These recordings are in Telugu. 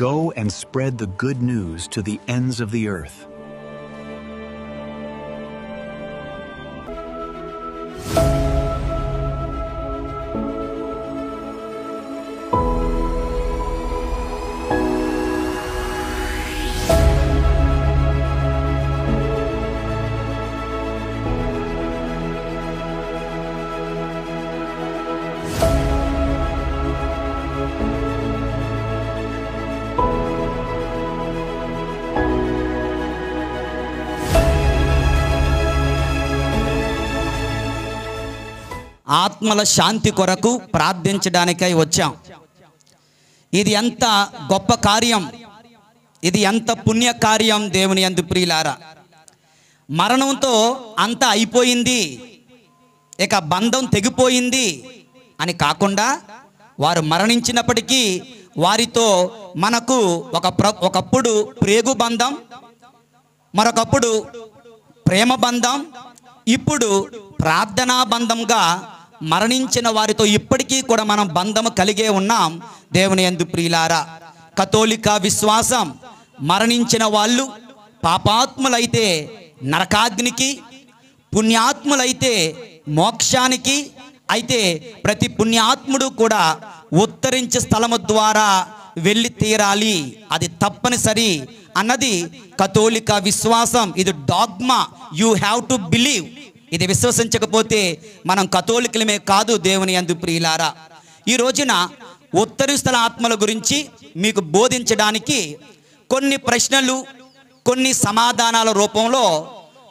Go and spread the good news to the ends of the earth. ఆత్మల శాంతి కొరకు ప్రార్థించడానికై వచ్చాం. ఇది ఎంత గొప్ప కార్యం, ఇది ఎంత పుణ్య కార్యం దేవుని యందు ప్రియులారా. మరణంతో అంతా అయిపోయింది, ఇక బంధం తెగిపోయింది అని కాకుండా వారు మరణించినప్పటికీ వారితో మనకు ఒకప్పుడు ప్రేగు బంధం, మరొకప్పుడు ప్రేమ బంధం, ఇప్పుడు ప్రార్థనా బంధంగా మరణించిన వారితో ఇప్పటికీ కూడా మనం బంధము కలిగే ఉన్నాం దేవుని యందు ప్రియులారా. కథోలిక విశ్వాసం మరణించిన వాళ్ళు పాపాత్ములైతే నరకాగ్నికి, పుణ్యాత్ములైతే మోక్షానికి, అయితే ప్రతి పుణ్యాత్ముడు కూడా ఉత్తరించే స్థలము ద్వారా వెళ్ళి తీరాలి, అది తప్పనిసరి అన్నది కథోలిక విశ్వాసం. ఇది dogma, you have to believe. ఇది విశ్వసించకపోతే మనం కథోలికులమే కాదు దేవుని యందు ప్రియులారా. ఈ రోజున ఉత్తరిస్తున్న ఆత్మల గురించి మీకు బోధించడానికి కొన్ని ప్రశ్నలు, కొన్ని సమాధానాల రూపంలో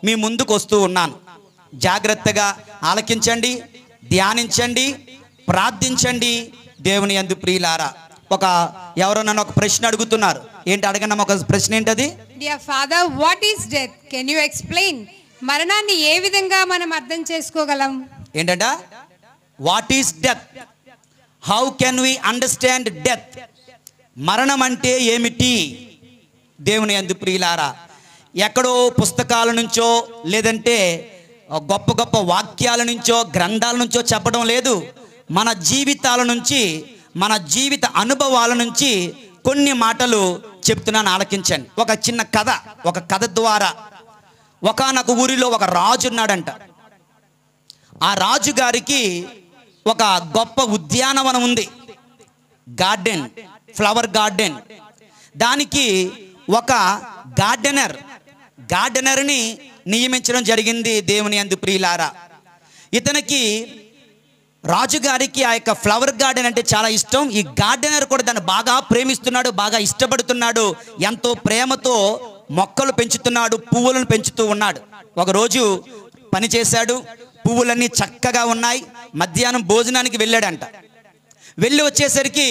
మీ ముందుకు వస్తూ ఉన్నాను. జాగ్రత్తగా ఆలకించండి, ధ్యానించండి, ప్రార్థించండి దేవుని యందు ప్రియులారా. ఎవరో నన్ను ఒక ప్రశ్న అడుగుతున్నారు. ఏంటి అడగండి, ఒక ప్రశ్న ఏంటది? Dear Father, what is death? Can you explain? మరణాన్ని ఏ విధంగా మనం అర్థం చేసుకోగలం? ఏంటంట? What is death? How can we understand death? మరణం అంటే ఏమిటి దేవుని యందు ప్రియులారా? ఎక్కడో పుస్తకాల నుంచో లేదంటే గొప్ప గొప్ప వాక్యాల నుంచో గ్రంథాల నుంచో చెప్పడం లేదు. మన జీవితాల నుంచి, మన జీవిత అనుభవాల నుంచి కొన్ని మాటలు చెప్తున్నాను, ఆలకించండి. ఒక చిన్న కథ, ఒక కథ ద్వారా ఒకానొక ఊరిలో ఒక రాజు ఉన్నాడంట. ఆ రాజు గారికి ఒక గొప్ప ఉద్యానవనం ఉంది, గార్డెన్, ఫ్లవర్ గార్డెన్. దానికి ఒక గార్డెనర్ని నియమించడం జరిగింది దేవుని యందు ప్రియులారా. ఇతనికి రాజుగారికి ఆ యొక్క ఫ్లవర్ గార్డెన్ అంటే చాలా ఇష్టం. ఈ గార్డెనర్ కూడా దాన్ని బాగా ప్రేమిస్తున్నాడు, బాగా ఇష్టపడుతున్నాడు, ఎంతో ప్రేమతో మొక్కలు పెంచుతున్నాడు, పువ్వులను పెంచుతూ ఉన్నాడు. ఒకరోజు పని చేశాడు, పువ్వులన్నీ చక్కగా ఉన్నాయి. మధ్యాహ్నం భోజనానికి వెళ్ళాడంట. వెళ్ళి వచ్చేసరికి,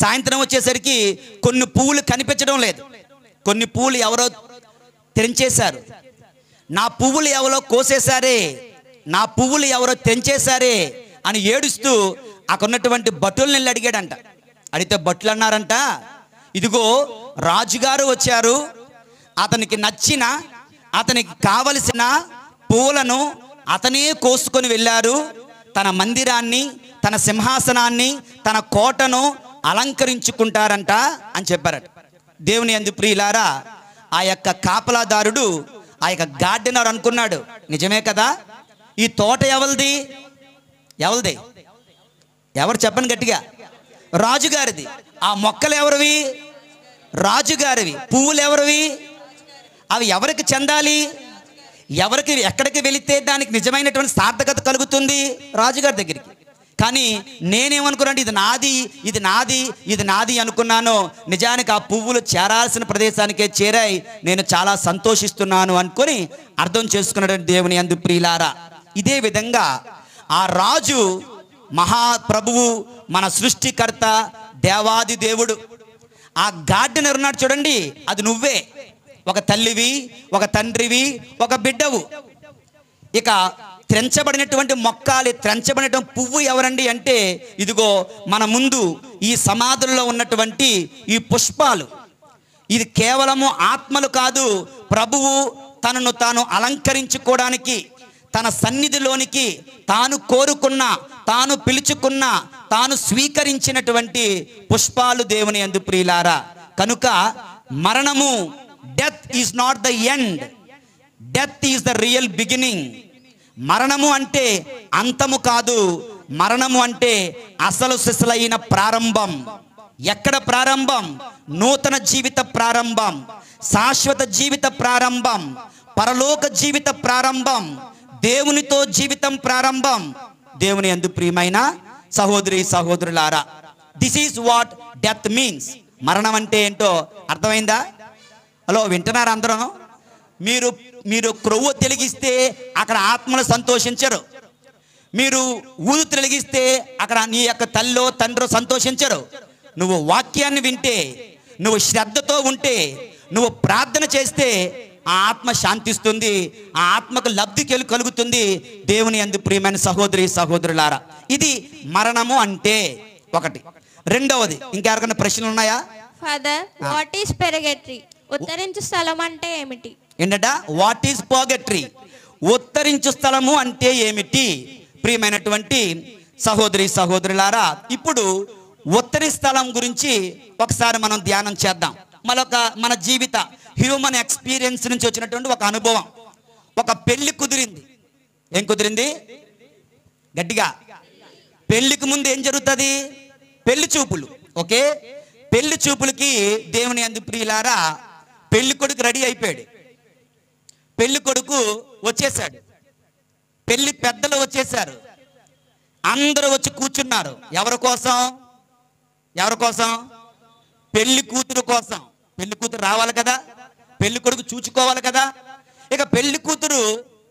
సాయంత్రం వచ్చేసరికి కొన్ని పువ్వులు కనిపించడం లేదు. కొన్ని పువ్వులు ఎవరో తెంచేశారు, నా పువ్వులు ఎవరో కోసేశారే, నా పువ్వులు ఎవరో తెంచేశారే అని ఏడుస్తూ అక్కడ ఉన్నటువంటి భటుల్ని వెళ్ళి అడిగాడంట. అడిగితే భటులు అన్నారంట, ఇదిగో రాజుగారు వచ్చారు, అతనికి నచ్చిన, అతనికి కావలసిన పూలను అతనే కోసుకొని వెళ్ళారు, తన మందిరాన్ని, తన సింహాసనాన్ని, తన కోటను అలంకరించుకుంటారంట అని చెప్పారట. దేవుని యందు ప్రియులారా, ఆ యొక్క కాపలాదారుడు, ఆ యొక్క గార్డెనర్ అనుకున్నాడు, నిజమే కదా, ఈ తోట ఎవరిది? ఎవరు చెప్పండి గట్టిగా? రాజుగారిది. ఆ మొక్కలు ఎవరివి? రాజుగారివి. పువ్వులు ఎవరివి? అవి ఎవరికి చెందాలి? ఎక్కడికి వెళితే దానికి నిజమైనటువంటి సార్థకత కలుగుతుంది? రాజుగారి దగ్గరికి. కానీ నేనేమనుకున్నాను, ఇది నాది, ఇది నాది, ఇది నాది అనుకున్నాను. నిజానికి ఆ పువ్వులు చేరాల్సిన ప్రదేశానికే చేరాయి. నేను చాలా సంతోషిస్తున్నాను అనుకొని అర్థం చేసుకున్నాడు దేవుని యందు ప్రియులారా. ఇదే విధంగా ఆ రాజు మహాప్రభువు, మన సృష్టికర్త, దేవాది దేవుడు, ఆ గార్డెనర్ ఉన్నాడు చూడండి, అది నువ్వే. ఒక తల్లివి, ఒక తండ్రివి, ఒక బిడ్డవు. ఇక త్రెంచబడినటువంటి మొక్కలు, త్రెంచబడినటువంటి పువ్వు ఎవరండి అంటే, ఇదిగో మన ముందు ఈ సమాధుల్లో ఉన్నటువంటి ఈ పుష్పాలు. ఇది కేవలము ఆత్మలు కాదు, ప్రభువు తనను తాను అలంకరించుకోవడానికి, తన సన్నిధిలోనికి తాను కోరుకున్న, తాను పిలుచుకున్న, తాను స్వీకరించినటువంటి పుష్పాలు దేవుని యందు ప్రియులారా. కనుక మరణము, death is not the end, death is the real beginning. మరణము అంటే అంతము కాదు, మరణము అంటే అసలు సిసలైన ప్రారంభం. ఎక్కడ ప్రారంభం? నూతన జీవిత ప్రారంభం, శాశ్వత జీవిత ప్రారంభం, పరలోక జీవిత ప్రారంభం, దేవునితో జీవితం ప్రారంభం. దేవుని యందు ప్రియమైన సహోదరి సహోదరులారా, this is what death means. మరణం అంటే ఏంటో అర్థమైందా? హలో, వింటున్నారా అందరూ? మీరు క్రొవ్వు తెలిగిస్తే అక్కడ ఆత్మలు సంతోషించరు. మీరు ఊదు తెలిగిస్తే అక్కడ నీ యొక్క తల్లో తండ్రో సంతోషించరు. నువ్వు వాక్యాన్ని వింటే, నువ్వు శ్రద్ధతో ఉంటే, నువ్వు ప్రార్థన చేస్తే ఆ ఆత్మ శాంతిస్తుంది, ఆ ఆత్మకు లబ్ధి కలుగుతుంది. దేవుని యందు ప్రియమైన సహోదరి సహోదరులారా, ఇది మరణము అంటే ఒకటి. రెండవది, ఇంకెవరికైనా ప్రశ్నలు ఉన్నాయా? Father, what is purgatory? ఉత్తరించు స్థలం అంటే ఏమిటి? ఏంటట? What is పర్గటరీ? ఉత్తరించు స్థలము అంటే ఏమిటి? ప్రియమైనటువంటి సహోదరి సహోదరులారా, ఇప్పుడు ఉత్తరి స్థలం గురించి ఒకసారి మనం ధ్యానం చేద్దాం. మన జీవిత హ్యూమన్ ఎక్స్పీరియన్స్ నుంచి వచ్చినటువంటి ఒక అనుభవం. ఒక పెళ్లి కుదిరింది. ఏం కుదిరింది? గట్టిగా. పెళ్లికి ముందు ఏం జరుగుతుంది? పెళ్లి చూపులు. ఓకే, పెళ్లి చూపులకి దేవుని యందు ప్రియులారా, పెళ్లి కొడుకు రెడీ అయిపోయాడు. పెళ్లి కొడుకు వచ్చేసాడు, పెళ్లి పెద్దలు వచ్చేసారు, అందరూ వచ్చి కూర్చున్నారు. ఎవరి కోసం? ఎవరి కోసం? పెళ్లి కూతురు కోసం. పెళ్లి కూతురు రావాలి కదా, పెళ్లి కొడుకు చూచుకోవాలి కదా. ఇక పెళ్లి కూతురు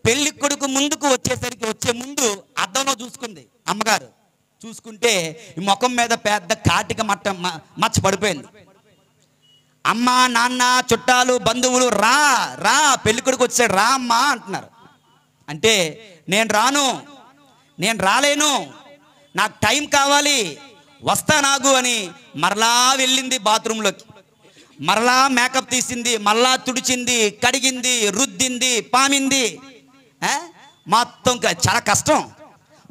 పెళ్లి కొడుకు ముందుకు వచ్చే ముందు అద్దంలో చూసుకుంది. అమ్మగారు చూసుకుంటే ఈ ముఖం మీద పెద్ద కాటిక మచ్చ పడిపోయింది. అమ్మ, నాన్న, చుట్టాలు, బంధువులు రా రా పెళ్లి కొడుకు వచ్చాడు, రా అమ్మా అంటున్నారు. అంటే నేను రాను, నేను రాలేను, నాకు టైం కావాలి, వస్తా నాగు అని మరలా వెళ్ళింది బాత్రూంలోకి. మరలా మేకప్ తీసింది, మరలా తుడిచింది, కడిగింది, రుద్దింది, పామింది. మొత్తం చాలా కష్టం.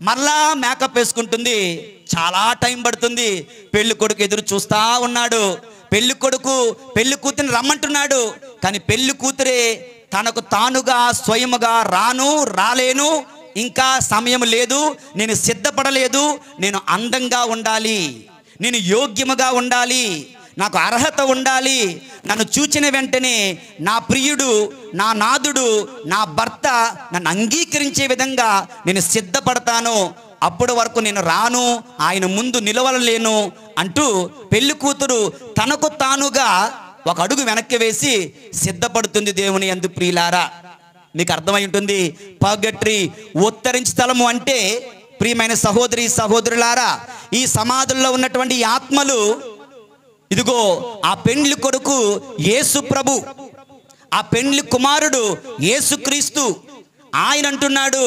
మరలా మేకప్ వేసుకుంటుంది, చాలా టైం పడుతుంది. పెళ్లి కొడుకు ఎదురు చూస్తా ఉన్నాడు. పెళ్లి కొడుకు పెళ్లి కూతురిని రమ్మంటున్నాడు, కానీ పెళ్లి కూతురే తనకు తానుగా స్వయముగా రాలేను, ఇంకా సమయం లేదు, నేను సిద్ధపడలేదు, నేను అందంగా ఉండాలి, నేను యోగ్యముగా ఉండాలి, నాకు అర్హత ఉండాలి, నన్ను చూచిన వెంటనే నా ప్రియుడు, నా నాదుడు, నా భర్త నన్ను అంగీకరించే విధంగా నేను సిద్ధపడతాను, అప్పటి వరకు నేను రాను, ఆయన ముందు నిలవలేను అంటూ పెళ్లి కూతురు తనకు తానుగా ఒక అడుగు వెనక్కి వేసి సిద్ధపడుతుంది. దేవుని యందు ప్రియులారా, మీకు అర్థమై ఉంటుంది. పర్గటరీ, ఉత్తరించు స్థలము అంటే ప్రియమైన సహోదరి సహోదరులారా, ఈ సమాధుల్లో ఉన్నటువంటి ఆత్మలు, ఇదిగో ఆ పెండ్లి కొడుకు యేసు ప్రభు, ఆ పెండ్లి కుమారుడు యేసుక్రీస్తు, ఆయన అంటున్నాడు,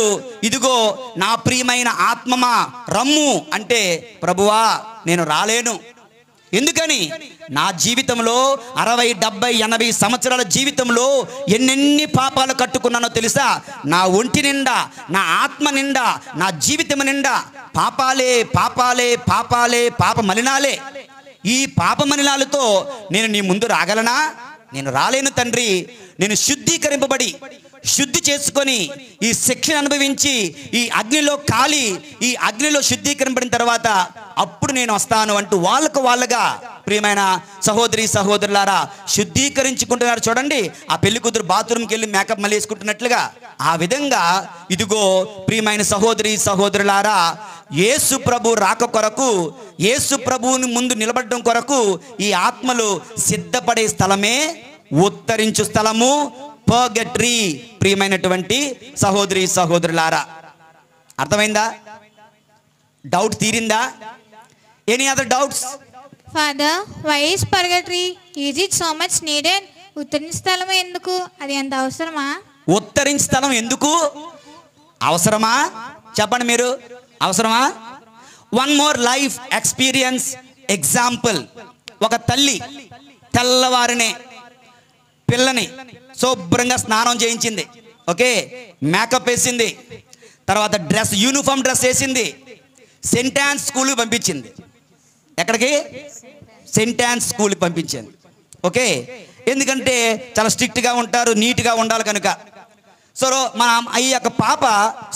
ఇదిగో నా ప్రియమైన ఆత్మమా రమ్ము అంటే, ప్రభువా నేను రాలేను. ఎందుకని? నా జీవితంలో 60, 70, 80 సంవత్సరాల జీవితంలో ఎన్నెన్ని పాపాలు కట్టుకున్నానో తెలుసా? నా ఒంటి నిండా, నా ఆత్మ నిండా, నా జీవితం నిండా పాపాలే పాపాలే పాపాలే, పాప మలినాలే. ఈ పాప మలినాలతో నేను నీ ముందు రాగలనా? నేను రాలేను తండ్రి. నేను శుద్ధీకరింపబడి, శుద్ధి చేసుకొని, ఈ శిక్షణ అనుభవించి, ఈ అగ్నిలో కాలి, ఈ అగ్నిలో శుద్ధీకరింపబడిన తర్వాత అప్పుడు నేను వస్తాను అంటూ వాళ్ళుగా ప్రియమైన సహోదరి సహోదరులారా శుద్ధీకరించుకుంటున్నారు. చూడండి, ఆ పెళ్లి కూతురు బాత్రూమ్కి వెళ్ళి మేకప్ మళ్ళీ వేసుకుంటున్నట్లుగా ఆ విధంగా ఇదిగో ప్రియమైన సహోదరి సహోదరులారా, యేసు ప్రభు రాక కొరకు, యేసు ప్రభువుని ముందు నిలబడడం కొరకు ఈ ఆత్మలు సిద్ధపడే స్థలమే ఉత్తరించు స్థలము, పర్గటరీ. ప్రియమైనటువంటి సహోదరి సహోదరులారా, అర్థమైందా? డౌట్ తీరిందా? Any other doubts? Father, why is purgatory? Is it so much needed? ఉత్తరించు స్థలం ఎందుకు? అది అంత అవసరమా? ఉత్తరించు స్థలం ఎందుకు అవసరమా? చెప్పండి మీరు, అవసరమా? One more life experience example. ఒక తల్లి తెల్లవారినే పిల్లని శుభ్రంగా స్నానం చేయించింది. ఓకే, మేకప్ వేసింది, తర్వాత యూనిఫామ్ డ్రెస్ వేసింది, సెయింట్ యాన్స్ స్కూల్కి పంపించింది. ఎక్కడికి? సెయింట్ యాన్స్ స్కూల్కి పంపించింది. ఓకే, ఎందుకంటే చాలా స్ట్రిక్ట్గా ఉంటారు, నీట్గా ఉండాలి కనుక. సో మన ఈ యొక్క పాప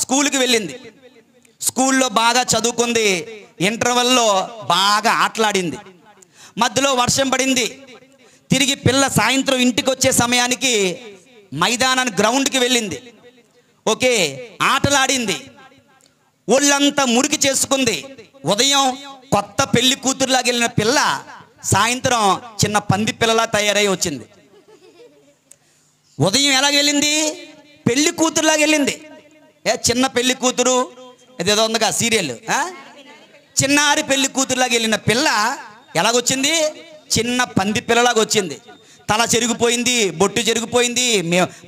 స్కూల్కి వెళ్ళింది, స్కూల్లో బాగా చదువుకుంది, ఇంటర్వెల్లో బాగా ఆటలాడింది, మధ్యలో వర్షం పడింది. తిరిగి పిల్ల సాయంత్రం ఇంటికి వచ్చే సమయానికి మైదానానికి గ్రౌండ్కి వెళ్ళింది. ఓకే, ఆటలాడింది, ఒళ్ళంతా మురికి చేసుకుంది. ఉదయం కొత్త పెళ్లి కూతురులాగా వెళ్ళిన పిల్ల సాయంత్రం చిన్న పంది పిల్లలా తయారై వచ్చింది. ఉదయం ఎలాగెళ్ళింది? పెళ్లి కూతురులాగా వెళ్ళింది. చిన్న పెళ్లి కూతురు అదేదో ఉందిగా సీరియల్, చిన్నారి పెళ్లి కూతురులాగా వెళ్ళిన పిల్ల ఎలాగొచ్చింది? చిన్న పంది పిల్లలాగా వచ్చింది. తల చెరిగిపోయింది, బొట్టు చెరిగిపోయింది,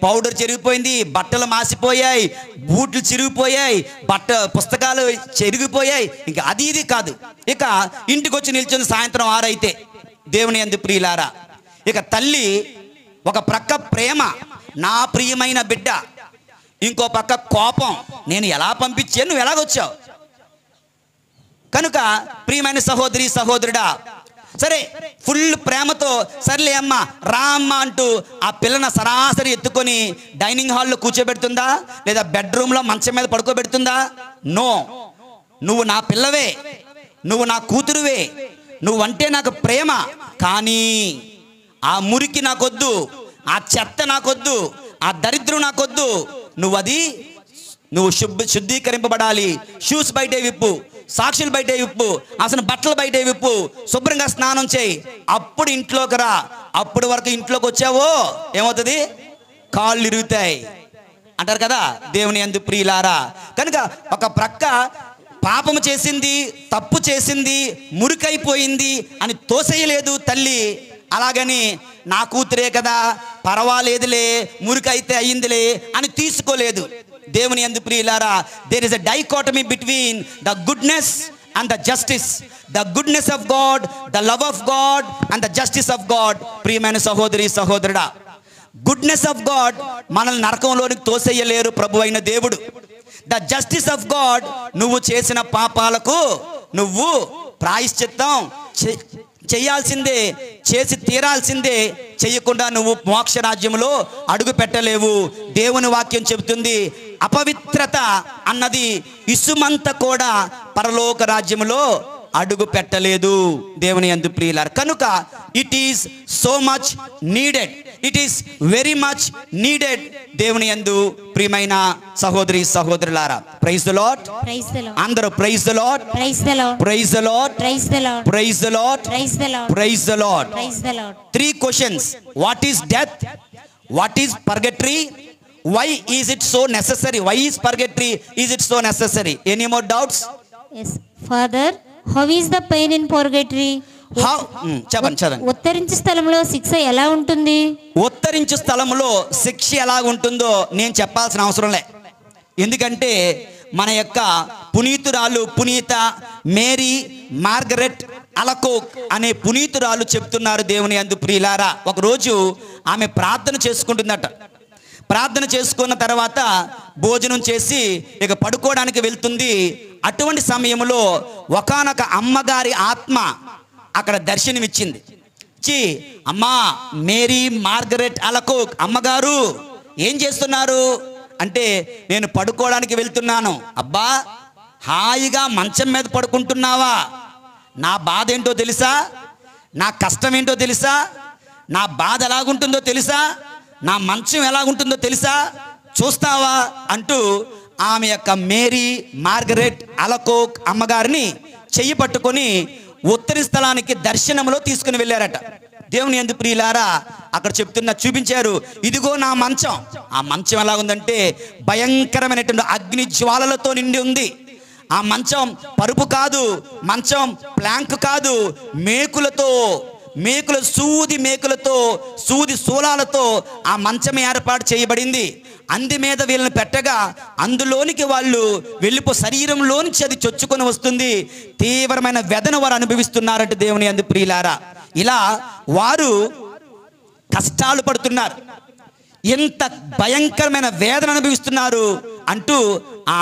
పౌడర్ చెరిగిపోయింది, బట్టలు మాసిపోయాయి, బూట్లు చిరిగిపోయాయి, పుస్తకాలు చెరిగిపోయాయి. ఇంకా అది ఇది కాదు, ఇక ఇంటికి వచ్చి నిల్చుంది సాయంత్రం 6 అయితే. దేవుని యందు ప్రియులారా, ఇక తల్లి ఒక ప్రక్క ప్రేమ, నా ప్రియమైన బిడ్డ, ఇంకో పక్క కోపం, నేను ఎలా పంపించాను, నువ్వు ఎలాగొచ్చావు. కనుక ప్రియమైన సహోదరి సహోదరుడా, సరే ఫుల్ ప్రేమతో సర్లే అమ్మ రా అమ్మ అంటూ ఆ పిల్లని సరాసరి ఎత్తుకొని డైనింగ్ హాల్లో కూర్చోబెడుతుందా, లేదా బెడ్రూమ్లో మంచం మీద పడుకోబెడుతుందా? నో, నువ్వు నా పిల్లవే, నువ్వు నా కూతురువే, నువ్వంటే నాకు ప్రేమ, కానీ ఆ మురికి నాకొద్దు, ఆ చెత్త నాకొద్దు, ఆ దరిద్రం నాకొద్దు. నువ్వు శుద్ధీకరింపబడాలి. షూస్ బయటే విప్పు, సాక్షులు బయటే విప్పు, అసలు బట్టలు బయటే విప్పు, శుభ్రంగా స్నానం చేయి, అప్పుడు ఇంట్లోకి రా. అప్పుడు వరకు ఇంట్లోకి వచ్చావో ఏమవుతుంది? కాళ్ళు ఇరుగుతాయి అంటారు కదా దేవుని యందు ప్రియులారా. కనుక ఒక ప్రక్క పాపము చేసింది, తప్పు చేసింది, మురికైపోయింది అని తోసేయలేదు తల్లి. అలాగని నా కూతురే కదా పర్వాలేదులే, మురికైతే అయ్యిందిలే అని తీసుకోలేదు. దేవుని యందు ప్రియులారా, there is a dichotomy between the goodness and the justice, the goodness of God, the love of God and the justice of God. ప్రియమైన సహోదరి సహోదరుడా, గుడ్నెస్ ఆఫ్ గాడ్ మనల్ని నరకంలోనికి తోసేయలేరు ప్రభు అయిన దేవుడు. ద జస్టిస్ ఆఫ్ గాడ్, నువ్వు చేసిన పాపాలకు నువ్వు ప్రాయశ్చిత్తం చేయాల్సిందే, చేసి తీరాల్సిందే. చెయ్యకుండా నువ్వు మోక్ష రాజ్యంలో అడుగు పెట్టలేవు. దేవుని వాక్యం చెబుతుంది, అపవిత్రత అన్నది ఇసుమంత కూడా పరలోక రాజ్యంలో అడుగు పెట్టలేదు. దేవుని యందు ప్రియులారా, కనుక it is so much needed, it is very much needed. దేవుని యందు ప్రియమైన సహోదరి సహోదరులారా, ప్రైజ్ ద లార్డ్, అందరూ praise the Lord, praise the Lord, praise the Lord, praise the Lord, praise the Lord, praise the Lord. 3 questions. What is death? What is purgatory? Why is it so necessary? Why is purgatory? Is it so necessary? Any more doubts? Yes, Father. How is the pain in purgatory? చదవండి. ఉత్తరించు స్థలంలో శిక్ష ఎలా ఉంటుంది? ఉత్తరించు స్థలంలో శిక్ష ఎలా ఉంటుందో నేను చెప్పాల్సిన అవసరం లే. ఎందుకంటే మన యొక్క పునీతురాలు పునీత మేరీ మార్గరెట్ అలకోక్ అనే పునీతురాలు చెప్తున్నారు. దేవుని యందు ప్రియులారా, ఒకరోజు ఆమె ప్రార్థన చేసుకుంటుందట. ప్రార్థన చేసుకున్న తర్వాత భోజనం చేసి ఇక పడుకోవడానికి వెళ్తుంది. అటువంటి సమయంలో ఒకానొక అమ్మగారి ఆత్మ అక్కడ దర్శనమిచ్చింది. అమ్మా మేరీ మార్గరెట్ అలకోక్ అమ్మగారు ఏం చేస్తున్నారు అంటే, నేను పడుకోవడానికి వెళ్తున్నాను. అబ్బా హాయిగా మంచం మీద పడుకుంటున్నావా? నా బాధ ఏంటో తెలుసా, నా కష్టం ఏంటో తెలుసా, నా బాధ ఎలాగుంటుందో తెలుసా, నా మంచం ఎలాగుంటుందో తెలుసా, చూస్తావా అంటూ ఆమె యొక్క మేరీ మార్గరెట్ అలకోక్ అమ్మగారిని చెయ్యి పట్టుకొని ఉత్తరి స్థలానికి దర్శనంలో తీసుకుని వెళ్ళారట. దేవుని యందు ప్రియులారా, అక్కడ చూపించారు, ఇదిగో నా మంచం. ఆ మంచం ఎలా ఉందంటే భయంకరమైనటువంటి అగ్ని జ్వాలలతో నిండి ఉంది. ఆ మంచం పరుపు కాదు, మంచం ప్లాంక్ కాదు, మేకులతో సూది శూలాలతో ఆ మంచం ఏర్పాటు చేయబడింది. అంది మీద వీళ్ళని పెట్టగా అందులోనికి వాళ్ళు శరీరంలోంచి అది చొచ్చుకొని వస్తుంది. తీవ్రమైన వేదన వారు అనుభవిస్తున్నారంటే దేవుని యందు ప్రియులారా, ఇలా వారు కష్టాలు పడుతున్నారు, ఎంత భయంకరమైన వేదన అనుభవిస్తున్నారు అంటూ ఆ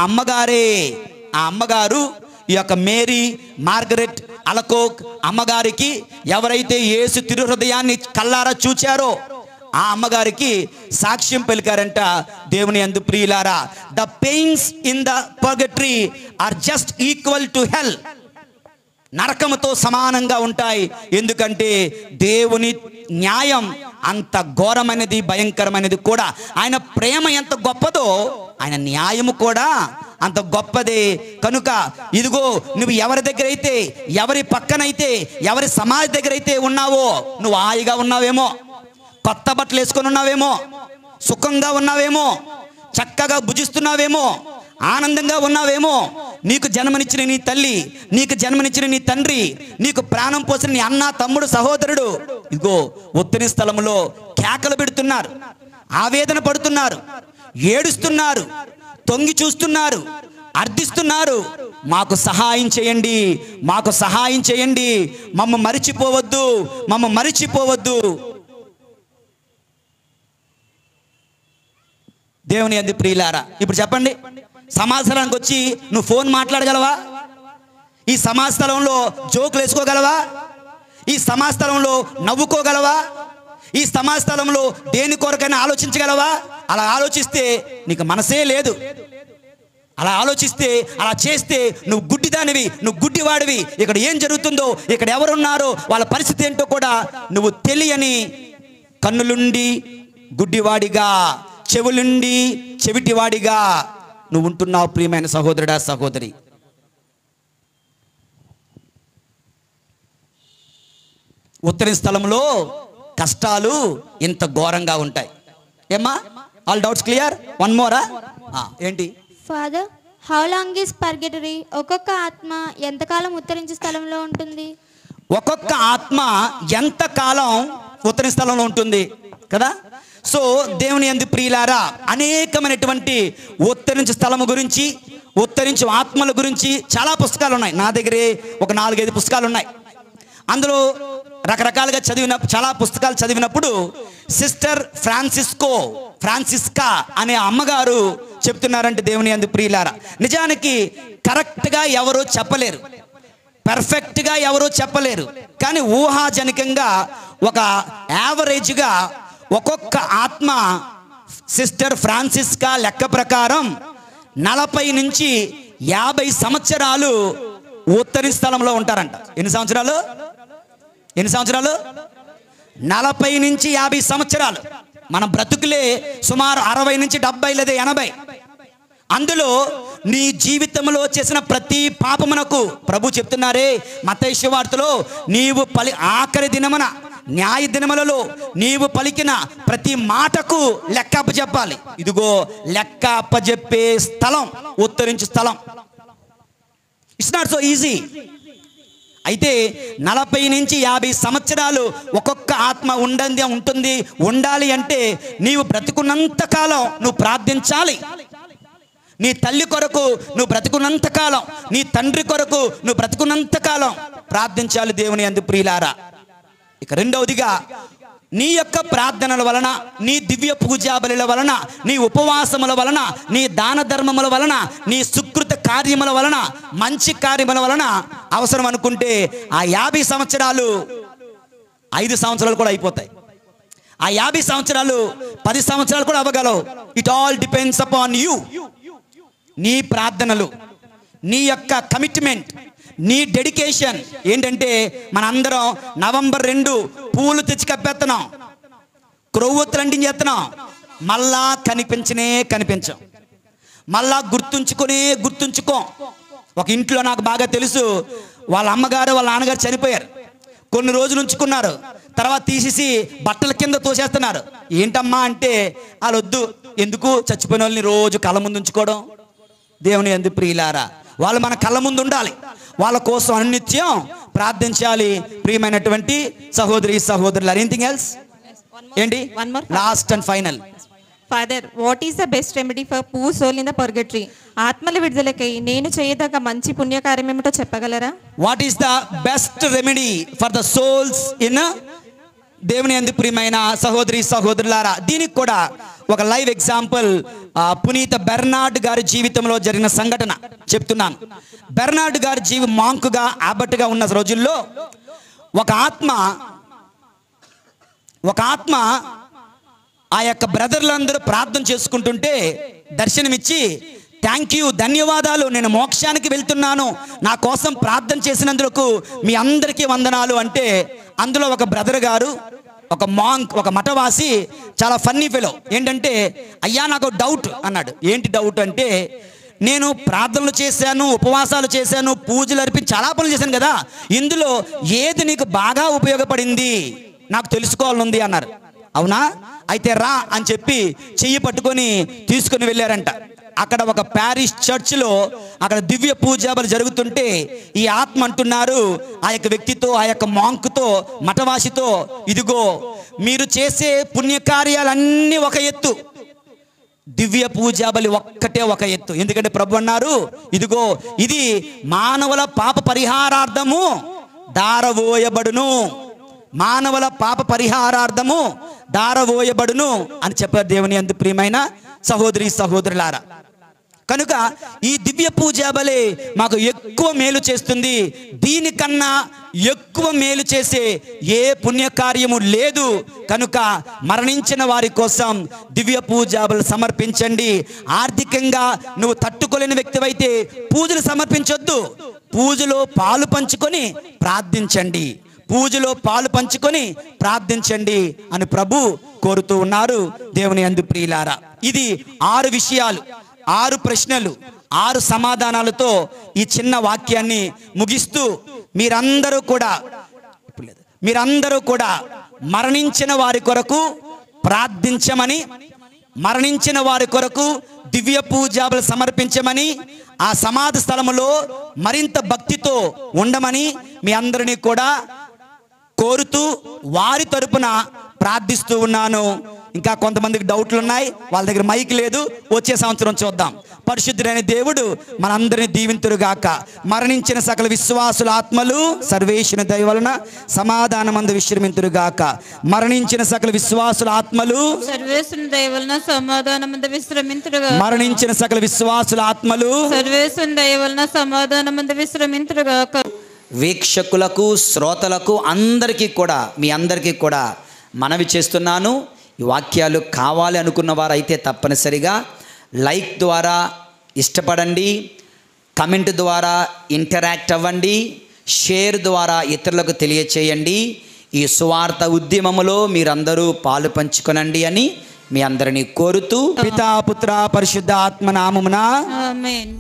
అమ్మగారు ఈ యొక్క మేరీ మార్గరెట్ అలకోక్ అమ్మగారికి ఎవరైతే యేసు తిరుహృదయాన్ని కల్లారా చూచారో ఆ అమ్మగారికి సాక్ష్యం పలికారంట. దేవుని యందు ప్రియులారా, the pains in the purgatory are just equal to hell. నరకముతో సమానంగా ఉంటాయి. ఎందుకంటే దేవుని న్యాయం అంత ఘోరమైనది, భయంకరమైనది కూడా. ఆయన ప్రేమ ఎంత గొప్పదో ఆయన న్యాయము కూడా అంత గొప్పదే. కనుక ఇదిగో నువ్వు ఎవరి దగ్గర అయితే, ఎవరి పక్కనైతే, ఎవరి సమాజ దగ్గర అయితే ఉన్నావో, నువ్వు హాయిగా ఉన్నావేమో, కొత్త బట్టలు వేసుకొని ఉన్నావేమో, సుఖంగా ఉన్నావేమో, చక్కగా భుజిస్తున్నావేమో, ఆనందంగా ఉన్నావేమో, నీకు జన్మనిచ్చిన నీ తల్లి, నీకు జన్మనిచ్చిన నీ తండ్రి, నీకు ప్రాణం పోసిన నీ అన్న, తమ్ముడు, సహోదరుడు ఇదిగో ఉత్తని స్థలంలో కేకలు పెడుతున్నారు, ఆవేదన పడుతున్నారు, ఏడుస్తున్నారు, తొంగి చూస్తున్నారు, అర్థిస్తున్నారు. మాకు సహాయం చేయండి, మాకు సహాయం చేయండి, మమ్మ మరిచిపోవద్దు, మమ్మ మరిచిపోవద్దు. దేవుని యందు ప్రియులారా, ఇప్పుడు చెప్పండి, సమాజానికి వచ్చి నువ్వు ఫోన్ మాట్లాడగలవా? ఈ సమాజ స్థలంలో జోకులు వేసుకోగలవా? ఈ సమాజ స్థలంలో నవ్వుకోగలవా? ఈ సమాజ స్థలంలో దేని కొరకైనా ఆలోచించగలవా? అలా ఆలోచిస్తే నీకు మనసే లేదు. అలా ఆలోచిస్తే, అలా చేస్తే నువ్వు గుడ్డిదానివి, నువ్వు గుడ్డివాడివి. ఇక్కడ ఏం జరుగుతుందో, ఇక్కడ ఎవరున్నారో, వాళ్ళ పరిస్థితి ఏంటో కూడా నువ్వు తెలియని కన్నులుండి గుడ్డివాడిగా, చెవులుండి చెవిటివాడిగా నువ్వు ఉంటున్నావు ప్రియమైన సహోదరుడా, సహోదరి. ఉత్తరి స్థలంలో కష్టాలు ఇంత ఘోరంగా ఉంటాయి. ఏమ్మా, ఆల్ డౌట్స్ క్లియర్? వన్ మోరా? ఏంటి? Father, how long is purgatory? ఒక్కొక్క ఆత్మ ఎంతకాలం ఉత్తరించే స్థలంలో ఉంటుంది? ఒక్కొక్క ఆత్మ ఎంతకాలం ఉత్తరి స్థలంలో ఉంటుంది కదా. సో దేవుని యందు ప్రియులారా, అనేకమైనటువంటి ఉత్తరించే స్థలము గురించి, ఉత్తరించే ఆత్మల గురించి చాలా పుస్తకాలు ఉన్నాయి. నా దగ్గరే ఒక 4-5 పుస్తకాలు ఉన్నాయి. అందులో రకరకాలుగా చాలా పుస్తకాలు చదివినప్పుడు సిస్టర్ ఫ్రాన్సిస్కా అనే అమ్మగారు చెప్తున్నారంటే దేవుని యందు ప్రియులారా, నిజానికి కరెక్ట్గా ఎవరో చెప్పలేరు, పర్ఫెక్ట్గా ఎవరో చెప్పలేరు, కానీ ఊహాజనికంగా ఒక యావరేజ్గా ఒక్కొక్క ఆత్మ సిస్టర్ ఫ్రాన్సిస్కా లెక్క ప్రకారం 40 నుంచి 50 సంవత్సరాలు ఉత్తరి స్థలంలో ఉంటారంట. ఎన్ని సంవత్సరాలు? 40 నుంచి 50 సంవత్సరాలు. మన బ్రతుకులే సుమారు 60 నుంచి 70 లేదా 80. అందులో నీ జీవితంలో చేసిన ప్రతి పాపమునకు ప్రభు చెప్తున్నారే మత్తయి సువార్తలో, నీవు ఆఖరి దినమున న్యాయ దినములలో నీవు పలికిన ప్రతి మాటకు లెక్క అప్పచెప్పాలి. ఇదిగో లెక్క అప్పచెప్పే స్థలం ఉత్తరించు స్థలం. It's not so easy. అయితే 40 నుంచి 50 సంవత్సరాలు ఒక్కొక్క ఆత్మ ఉండాలి అంటే నీవు బ్రతుకున్నంత కాలం నువ్వు ప్రార్థించాలి. నీ తల్లి కొరకు నువ్వు బ్రతుకున్నంత కాలం, నీ తండ్రి కొరకు నువ్వు బ్రతుకున్నంత కాలం ప్రార్థించాలి దేవుని యందు ప్రియులారా. ఇక రెండవదిగా, నీ యొక్క ప్రార్థనల వలన, నీ దివ్య పూజా బలుల వలన, నీ ఉపవాసముల వలన, నీ దాన ధర్మముల వలన, నీ సుకృత కార్యముల వలన, మంచి కార్యముల వలన అవసరం అనుకుంటే ఆ 50 సంవత్సరాలు 5 సంవత్సరాలు కూడా అయిపోతాయి. ఆ 50 సంవత్సరాలు 10 సంవత్సరాలు కూడా అవ్వగలవు. It all depends upon you. నీ ప్రార్థనలు, నీ యొక్క కమిట్మెంట్, నీ డెడికేషన్ ఏంటంటే, మనందరం నవంబర్ 2 పూలు తెచ్చి కప్పేస్తున్నాం, క్రొవ్వొత్తులు అంటించేస్తున్నాం, మళ్ళా కనిపించం, మళ్ళా గుర్తుంచుకోం. ఒక ఇంట్లో నాకు బాగా తెలుసు, వాళ్ళ అమ్మగారు వాళ్ళ నాన్నగారు చనిపోయారు, కొన్ని రోజులు ఉంచుకున్నారు, తర్వాత తీసేసి బట్టల కింద తోసేస్తున్నారు. ఏంటమ్మా అంటే, వాళ్ళు వద్దు, ఎందుకు చచ్చిపోయిన వాళ్ళని రోజు కళ్ళ ముందు ఉంచుకోవడం. దేవుని యందు ప్రియులారా, వాళ్ళు మన కళ్ళ ముందు ఉండాలి, వాళ్ళ కోసం అనిత్యం ప్రార్థించాలి. ప్రియమైనటువంటి సహోదరులారా, ఎనీథింగ్ ఎల్స్? ఏంటి? Last and final. Father, what is the best remedy for poor soul in the purgatory? ఆత్మల విడుదలకై నేను చేయదగ్గ మంచి పుణ్యకార్యం ఏమిటో చెప్పగలరా? What is the best remedy for the souls in దేవుని యందు ప్రియమైన సహోదరులారా, దీనికి కూడా ఒక లైవ్ ఎగ్జాంపుల్ పునీత బెర్నార్డ్ గారి జీవితంలో జరిగిన సంఘటన చెప్తున్నాను. బెర్నార్డ్ గారి మాంకుగా ఆబట్టుగా ఉన్న రోజుల్లో ఒక ఆత్మ ఆ యొక్క బ్రదర్లందరూ ప్రార్థన చేసుకుంటుంటే దర్శనమిచ్చి, థ్యాంక్ యూ, ధన్యవాదాలు, నేను మోక్షానికి వెళ్తున్నాను, నా కోసం ప్రార్థన చేసినందుకు మీ అందరికీ వందనాలు అంటే, అందులో ఒక బ్రదర్ గారు, ఒక మఠవాసి, చాలా ఫన్నీ ఫెలో, ఏంటంటే, అయ్యా నాకు డౌట్ అన్నాడు. ఏంటి డౌట్ అంటే, నేను ప్రార్థనలు చేశాను, ఉపవాసాలు చేశాను, పూజలు అర్పించి చాలా పనులు చేశాను కదా, ఇందులో ఏది నీకు బాగా ఉపయోగపడింది నాకు తెలుసుకోవాలనుంది అన్నారు. అవునా, అయితే రా అని చెప్పి చెయ్యి పట్టుకొని తీసుకుని వెళ్ళారంట. అక్కడ ఒక ప్యారిస్ చర్చ్లో అక్కడ దివ్య పూజాబలు జరుగుతుంటే ఈ ఆత్మ అంటున్నారు ఆ యొక్క వ్యక్తితో, ఆ యొక్క మాంకుతో, మఠవాసితో, ఇదిగో మీరు చేసే పుణ్యకార్యాలన్నీ ఒక ఎత్తు, దివ్య పూజాబలి ఒక్కటే ఒక ఎత్తు. ఎందుకంటే ప్రభు అన్నారు, ఇదిగో ఇది మానవుల పాప పరిహారార్థము దారవోయబడును, మానవుల పాప పరిహారార్థము దారవోయబడును అని చెప్పారు దేవుని యందు ప్రియమైన సహోదరి సహోదరులారా. కనుక ఈ దివ్య పూజా బలి మాకు ఎక్కువ మేలు చేస్తుంది. దీనికన్నా ఎక్కువ మేలు చేసే ఏ పుణ్యకార్యము లేదు. కనుక మరణించిన వారి కోసం దివ్య పూజా బలి సమర్పించండి. ఆర్థికంగా నువ్వు తట్టుకోలేని వ్యక్తివైతే పూజలు సమర్పించొద్దు, పూజలో పాలు పంచుకొని ప్రార్థించండి, పూజలో పాలు పంచుకొని ప్రార్థించండి అని ప్రభు కోరుతూ ఉన్నారు. దేవుని యందు ప్రియులారా, ఇది 6 విషయాలు, 6 ప్రశ్నలు, 6 సమాధానాలతో ఈ చిన్న వాక్యాన్ని ముగిస్తూ మీరందరూ కూడా మరణించిన వారి కొరకు ప్రార్థించమని, మరణించిన వారి కొరకు దివ్య పూజాబలు సమర్పించమని, ఆ సమాధి స్థలములో మరింత భక్తితో ఉండమని మీ అందరినీ కూడా కోరుతూ వారి తరపున ప్రార్థిస్తూ ఉన్నాను. ఇంకా కొంతమందికి డౌట్లు ఉన్నాయి, వాళ్ళ దగ్గర మైక్ లేదు, వచ్చే సంవత్సరం చూద్దాం. పరిశుద్ధుడైన దేవుడు మనందరినీ దీవింతురుగాక. మరణించిన సకల విశ్వాసుల ఆత్మలు సర్వేశ్వరుని దయ వలన సమాధానమందు విశ్రమింతురుగాక. మరణించిన సకల విశ్వాసుల ఆత్మలు సర్వేశ్వరుని దయ వలన సమాధానమందు విశ్రమింతురుగాక. మరణించిన సకల విశ్వాసుల ఆత్మలు సర్వేశ్వరుని దయ వలన సమాధానమందు విశ్రమింతురుగాక. వీక్షకులకు, శ్రోతలకు మీ అందరికీ కూడా మనవి చేస్తున్నాను, ఈ వాక్యాలు కావాలి అనుకున్న వారైతే తప్పనిసరిగా లైక్ ద్వారా ఇష్టపడండి, కమెంట్ ద్వారా ఇంటరాక్ట్ అవ్వండి, షేర్ ద్వారా ఇతరులకు తెలియచేయండి. ఈ సువార్త ఉద్యమములో మీరందరూ పాలు పంచుకొనండి అని మీ అందరినీ కోరుతూ పితా పుత్ర పరిశుద్ధ ఆత్మ నామమున ఆమేన్.